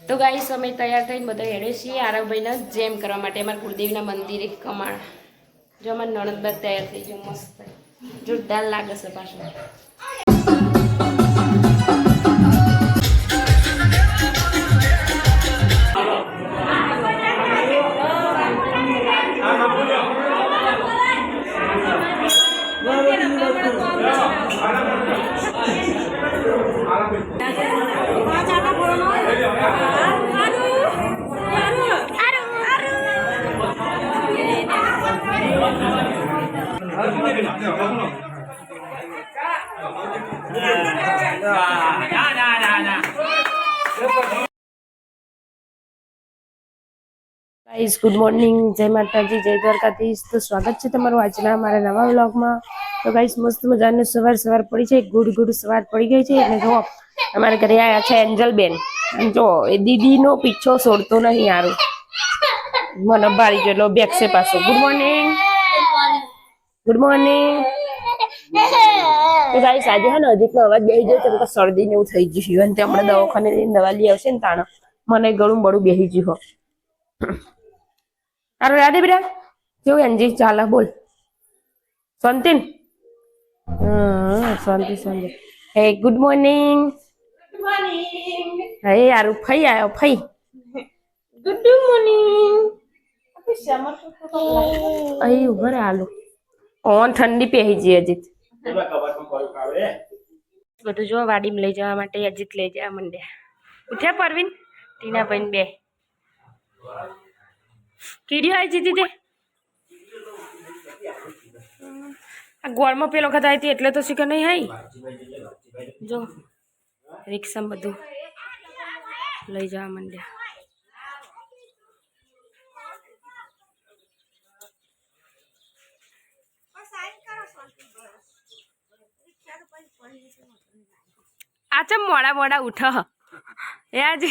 તો ગાઈસ અમે તૈયાર થઈને બધા હેડે છીએ આરવભાઈને જેમ કરવા માટે અમારા કુળદેવીના મંદિરે કમાણ. જો અમારા નણંદ તૈયાર થઈ ગયો મસ્ત જોરદાર લાગે છે પાછું. ગાઈસ ગુડ મોર્નિંગ, જય માતાજી, જય દ્વારકાધીશ. તો સ્વાગત છે તમારું આજના અમારા નવા વ્લોગમાં. તો ગાઈસ મસ્ત મજાનું સવાર પડી છે, ગુડ સવાર પડી ગઈ છે. અને જો અમારે ઘરે આવ્યા છે એન્જલ બેન. જો એ દીદીનો પીછો છોડતો નહીં યારું, મને બારી જેટલો બેગ છે પાછો. Good morning. તો ગાઈસ આજે હે ને અધિકનો અવાજ બેસી ગયો કેમ કે શરદી ને એવું થઈ ગયું અને તે હમણાં દવાખાને દવા લઈ આવશે ને તાણે મને ગળું બળું બેસી ગયું. તારું યાદ બેટા કેવું એનજી ચાલે બોલ શાંતિ ને? શાંતિ. હે ગુડ મોર્નિંગ. હે યારું ફઈ આવ્યો ફઈ. Good morning. અહીં ઉભા રે આલુ ઓન ઠંડી પહેરી જઈ અજીત. બધું જો વાડીમાં લઈ જવા માટે અજીત લઈ જવા માંડ્યા. ઉઠ્યા પરવીન? ટીના ભાઈ બે કીડી આવી જતી તે ગોળમાં પેલો વખત આવી હતી એટલે તો શીખર નહીં આવી. જો રિક્ષામાં બધું લઈ જવા માંડ્યા. આ ચમ મોડા ઉઠ એ આજે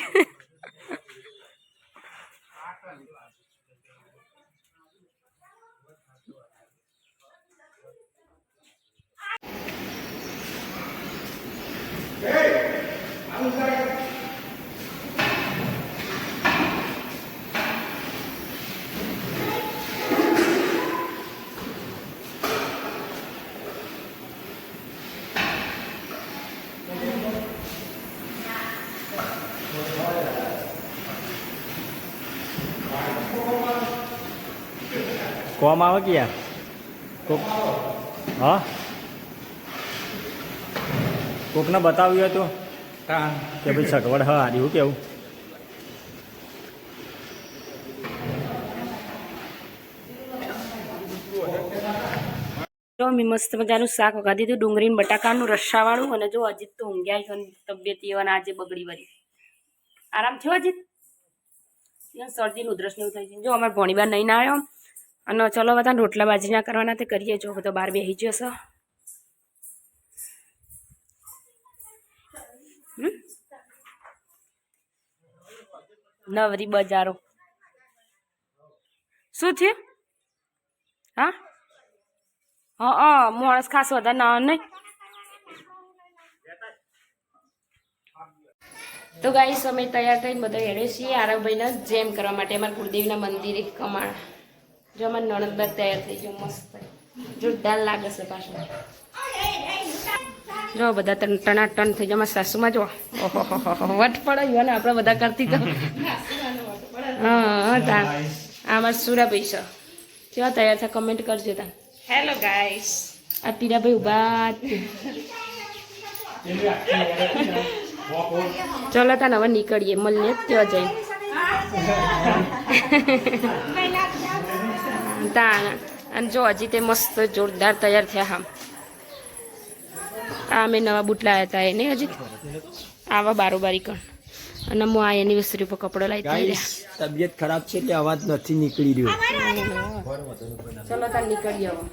કોમ આવે કે યાર કોક હા કોકને બતાવ્યું હતું કે ભાઈ સગવડ હા આડી હું કેવું જો મેં મસ્ત મજાનું શાક વગા દીધું ડુંગળી બટાકાનું રસ્સાવાળું. અને જો અજીત તો ઊંઘ્યા છે તબિયત એવાને આજે બગડી વળી. આરામ થયો અજીત? શરદી ઉધરસ ને એવું થઈ છે. જો અમારે ભણીબાર નહીં આવ્યો અને ચલો બધા રોટલા બાજરીના કરવાના તે કરીએ. જો બધો બહાર બેસી જશે. નવરી બજારો શું થયું? હા માણસ ખાસ વધારે ના નહીં. તો ગાઈસ અમે તૈયાર થઈને બધા હેડે છીએ આરવભાઈને જેમ કરવા માટે અમારા કુળદેવીના મંદિરે કમાણ. જો અમારા નણંદ તૈયાર થઈ ગયો મસ્ત જોરદાર લાગે છે પાછું. જો બધા ટનાટન થઈ જાય. સાસુમાં જો ઓહો વટ પડે ને આપણે બધા કરતી તો હા આમાં સુરાભાઈ છે કેવા તૈયાર છે કમેન્ટ કરજો તા. હેલો ગાઈસ આ ટીરાભાઈ ઉભા. ચલો તાન હવે નીકળીએ મળીએ ત્યાં જઈને તાન. અને જો હજી તે મસ્ત જોરદાર તૈયાર થયા. આ મેં નવા બૂટ લાવ્યા હતા એને હજી આવા બારોબારી કણ. અને હું આ એનિવર્સરી ઉપર કપડો લાવી. તબિયત ખરાબ છે એટલે અવાજ નથી નીકળી રહ્યો. ચલો તાર નીકળીએ હવે.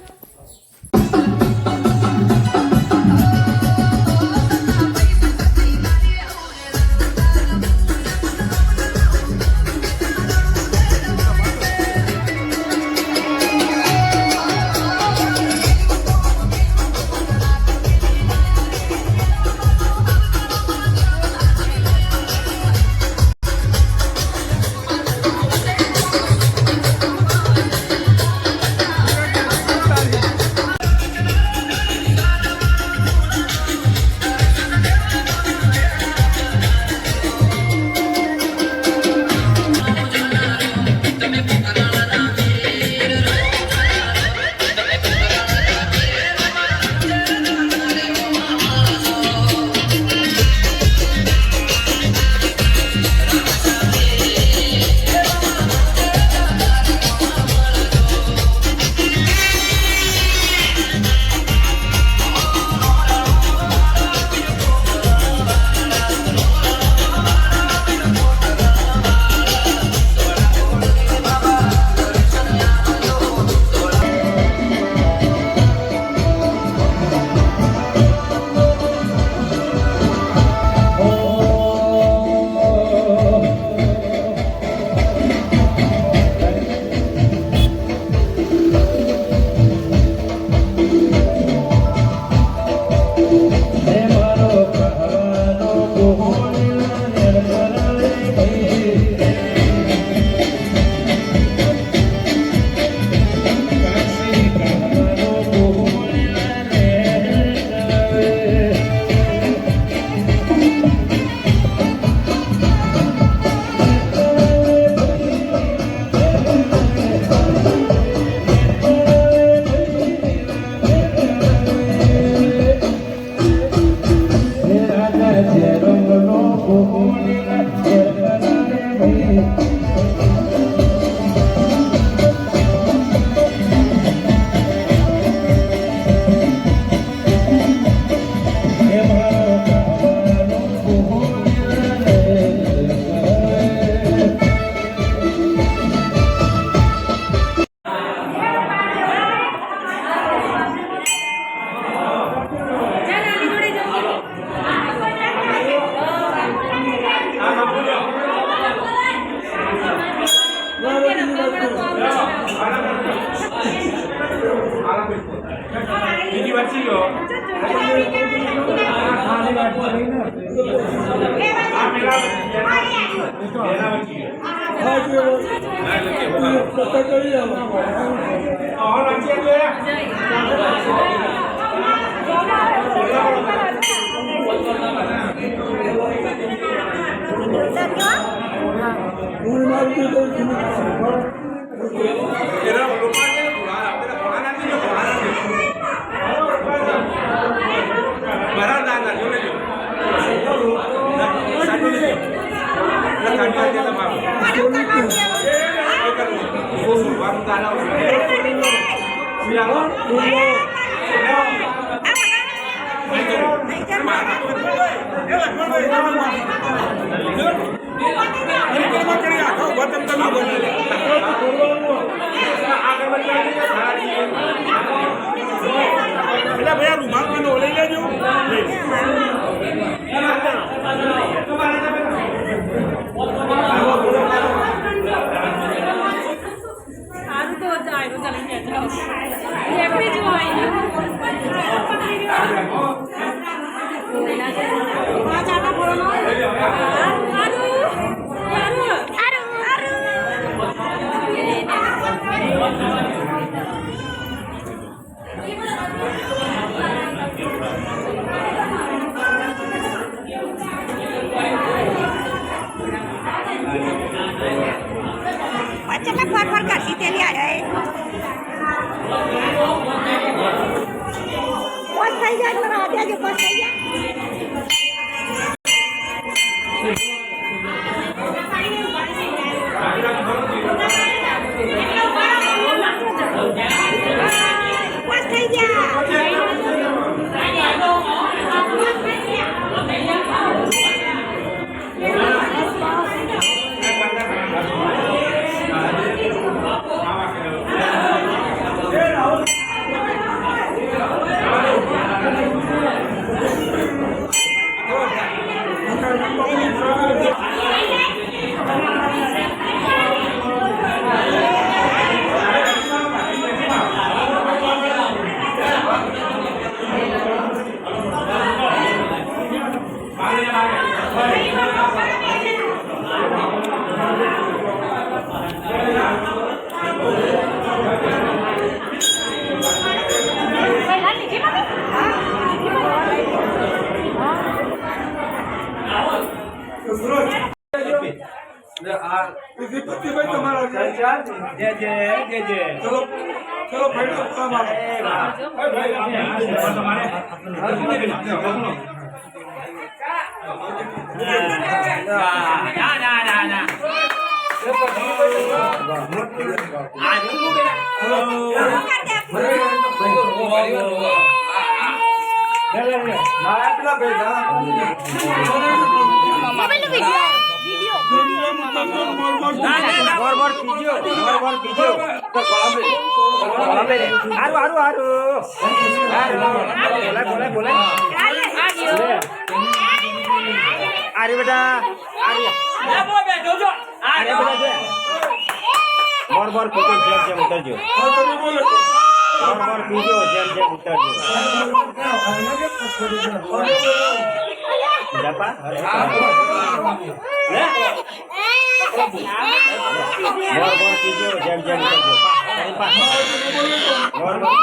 બીજી વાત છે જો ભૈયા રૂમાલ લઈ લેજો ચલો अरे बेटा अरे बार बार पीछे जेम जेम उतर जो बार बार पीछे जेम जेम उतर जो जापा अरे ले बार बार पीछे जेम जेम उतर जो बार बार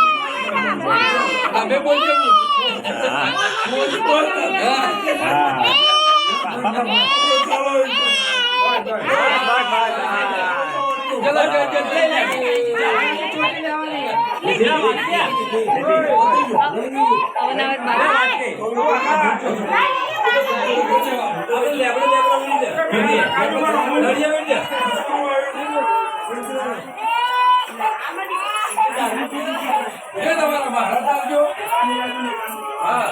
अबे बोल दे તમારા મહારાજ આવજો. હા